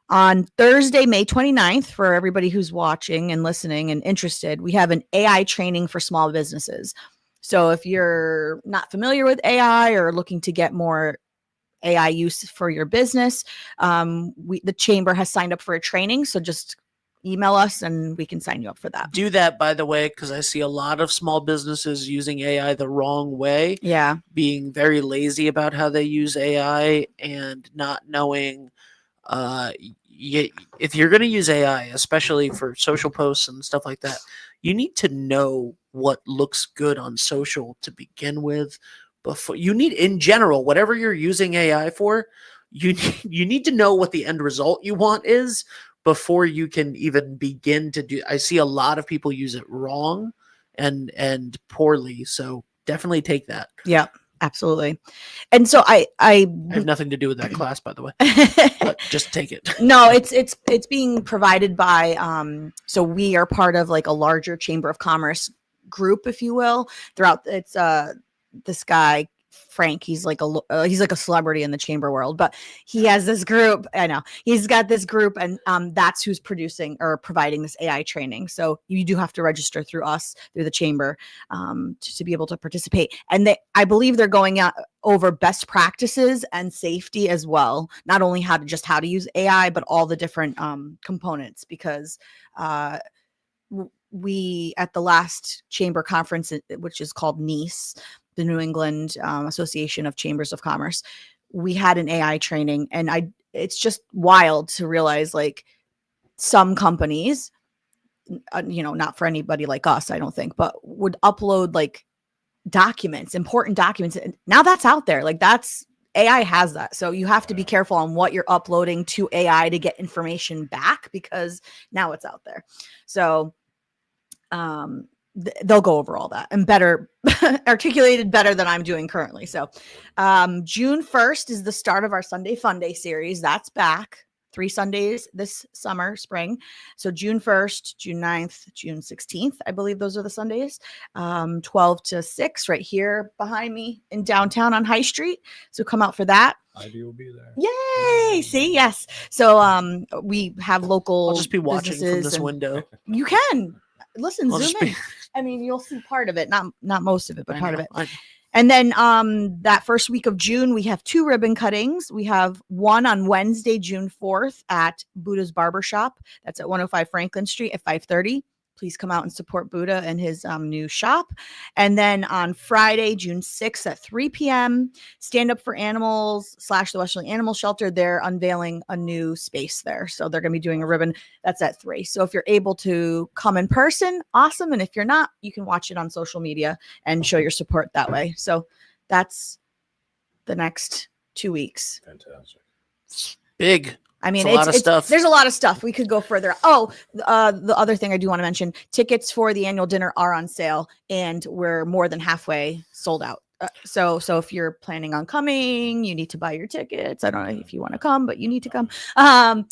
On Thursday, May 29th, for everybody who's watching and listening and interested, we have an AI training for small businesses. So if you're not familiar with AI or looking to get more AI use for your business, the chamber has signed up for a training. So just email us and we can sign you up for that. Do that, by the way, because I see a lot of small businesses using AI the wrong way. Yeah. Being very lazy about how they use AI and not knowing if you're going to use AI, especially for social posts and stuff like that, you need to know what looks good on social to begin with. Before you need, in general, whatever you're using AI for, you need to know what the end result you want is before you can even begin to do. I see a lot of people use it wrong and poorly, so definitely take that. Yeah, absolutely. And so I have nothing to do with that class, by the way, but just take it. No, it's being provided by so we are part of like a larger Chamber of Commerce group, if you will. Throughout it's this guy Frank, he's like a celebrity in the chamber world, but he has this group. I know he's got this group, and that's who's producing or providing this AI training. So you do have to register through us, through the chamber, to be able to participate. And I believe they're going out over best practices and safety as well. Not only how to use AI, but all the different components, because we at the last chamber conference, which is called NEACE, the New England Association of Chambers of Commerce, we had an AI training, and it's just wild to realize, like, some companies, not for anybody like us, I don't think, but would upload like documents, important documents. And now that's out there. Like that's AI has that. So you have to be careful on what you're uploading to AI to get information back, because now it's out there. So they'll go over all that and better articulated better than I'm doing currently. So June 1st is the start of our Sunday Fun Day series. That's back. 3 Sundays this spring. So June 1st, June 9th, June 16th, I believe those are the Sundays, 12 to 6 right here behind me in downtown on High Street. So come out for that. Ivy will be there. Yay! See, yes. So we have local. I'll just be watching from this window. You can listen, I'll zoom in. I mean, you'll see part of it, not most of it, but part of it. And then that first week of June, we have 2 ribbon cuttings. We have one on Wednesday, June 4th at Buddha's Barbershop. That's at 105 Franklin Street at 5:30. Please come out and support Buddha and his new shop. And then on Friday, June 6th at 3 p.m., Stand Up for Animals / the Westerly Animal Shelter. They're unveiling a new space there. So they're going to be doing a ribbon. That's at 3. So if you're able to come in person, awesome. And if you're not, you can watch it on social media and show your support that way. So that's the next 2 weeks. Fantastic. Big. I mean, it's a lot of stuff. There's a lot of stuff. We could go further. Oh, the other thing I do want to mention, tickets for the annual dinner are on sale, and we're more than halfway sold out. So if you're planning on coming, you need to buy your tickets. I don't know if you want to come, but you need to come. Yeah.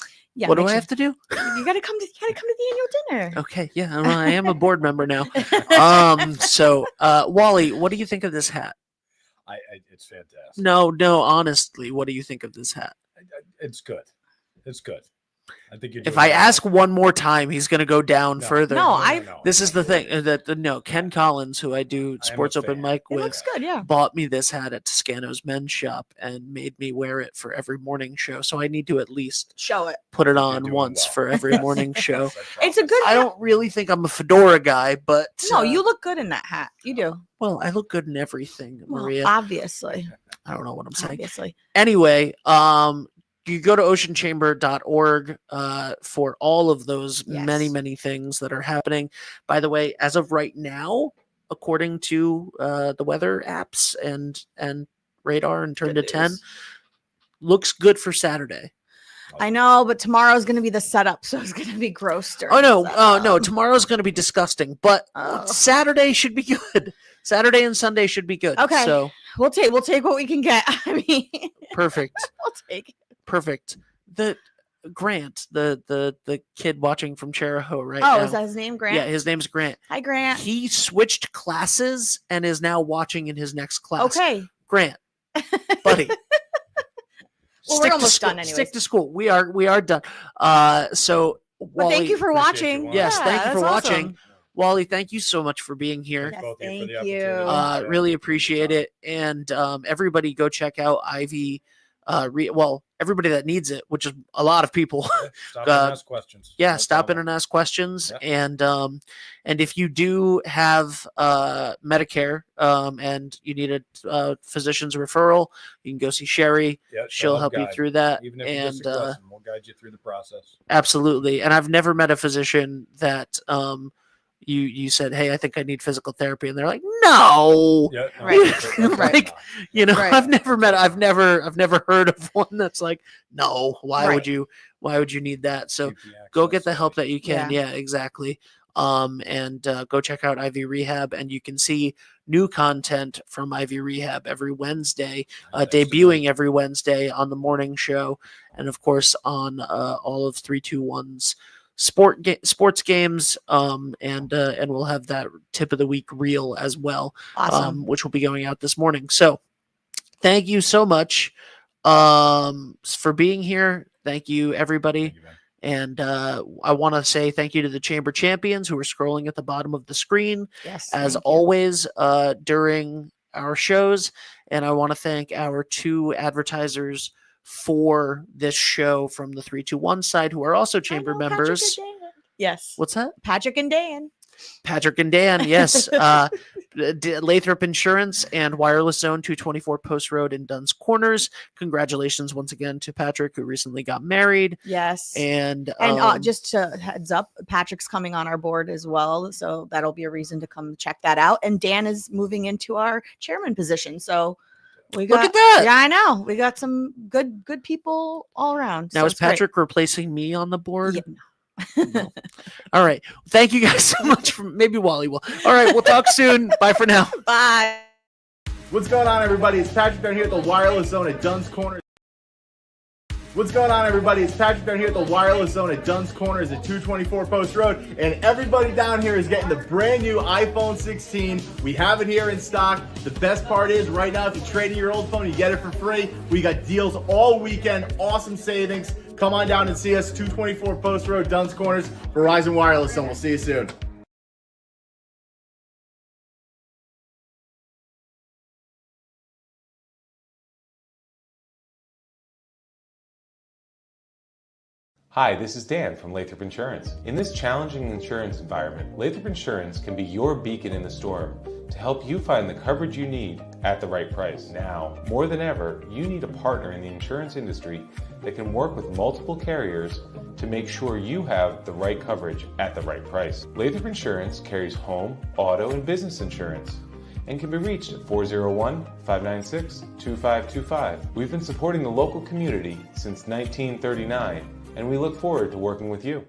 What do I have to do? You gotta come to the annual dinner. Okay. Yeah. Well, I am a board member now. So Wally, what do you think of this hat? It's fantastic. No, honestly, what do you think of this hat? It's good. It's good. I think you're. If I ask one more time, he's going to go down further. No, This is the thing that Ken Collins, who I do Sports Open Mic It with, looks good, yeah. bought me this hat at Toscano's Men's Shop and made me wear it for every morning show. So I need to at least Show it. put it on doing once well. for every morning show. It's a good. I don't really think I'm a fedora guy, but No, you look good in that hat. You do. well, I look good in everything, Maria. Well, obviously. I don't know what I'm saying. Obviously. Anyway, you go to oceanchamber.org for all of those many things that are happening. By the way, as of right now, according to the weather apps and radar and turn to 10, looks good for Saturday. I know, but tomorrow's going to be the setup, so it's going to be gross. No, tomorrow's going to be disgusting, but Saturday should be good. Saturday and Sunday should be good. Okay, so we'll take what we can get. I mean, perfect. We'll take it. Perfect. The Grant, the kid watching from Cheraho right now. Oh, is that his name, Grant? Yeah, his name's Grant. Hi, Grant. He switched classes and is now watching in his next class. Okay. Grant, buddy. Well, we're almost done anyway. Stick to school. We are done. So well, thank you for watching. Yes, thank you for watching. Awesome. Wally, thank you so much for being here. Yes, both of you for the thank you. opportunity. Really appreciate it. And everybody go check out Ivy. Everybody that needs it, which is a lot of people. Stop and ask questions. Yeah, No stop problem. in and ask questions. Yeah. And if you do have Medicare and you need a physician's referral, you can go see Sherry. Yeah, She'll help you guide. through that. Even if you And miss a question, we'll guide you through the process. absolutely. And I've never met a physician that you said, hey, I think I need physical therapy, and they're like, no. Yeah, no, Right. that's Like, you know, Right. I've never heard of one that's like, no, why Right. would you need that? So keep the go access get the help that you can. Yeah. Yeah, exactly. And go check out Ivy Rehab, and you can see new content from Ivy Rehab every Wednesday, debuting every Wednesday on the morning show, and of course on all of 321's sports games. And we'll have that tip of the week reel as well, Awesome. which will be going out this morning. So thank you so much for being here. Thank you, everybody. Thank you, man. And I want to say thank you to the Chamber Champions who are scrolling at the bottom of the screen, Yes. as thank you. always, during our shows. And I want to thank our 2 advertisers for this show from the 321 side, who are also I Chamber know, Patrick members. and Dan. Yes. What's that? Patrick and Dan. Patrick and Dan. Yes. Lathrop Insurance and Wireless Zone 224 Post Road in Dunn's Corners. Congratulations once again to Patrick, who recently got married. Yes. And just to heads up, Patrick's coming on our board as well. So that'll be a reason to come check that out. And Dan is moving into our chairman position. So we got, look at that. Yeah, I know. We got some good people all around. Now so is Patrick replacing me on the board? Yeah. No. All right. Thank you guys so much. Maybe Wally will. All right. We'll talk soon. Bye for now. Bye. What's going on, everybody? It's Patrick down here at the Wireless Zone at Dunn's Corners. What's going on, everybody? It's Patrick down here at the Wireless Zone at Dunn's Corners at 224 Post Road, and everybody down here is getting the brand new iPhone 16. We have it here in stock. The best part is right now, if you trade in your old phone, you get it for free. We got deals all weekend, awesome savings. Come on down and see us, 224 Post Road, Dunn's Corners, Verizon Wireless Zone. We'll see you soon. Hi, this is Dan from Lathrop Insurance. In this challenging insurance environment, Lathrop Insurance can be your beacon in the storm to help you find the coverage you need at the right price. Now, more than ever, you need a partner in the insurance industry that can work with multiple carriers to make sure you have the right coverage at the right price. Lathrop Insurance carries home, auto, and business insurance and can be reached at 401-596-2525. We've been supporting the local community since 1939, and we look forward to working with you.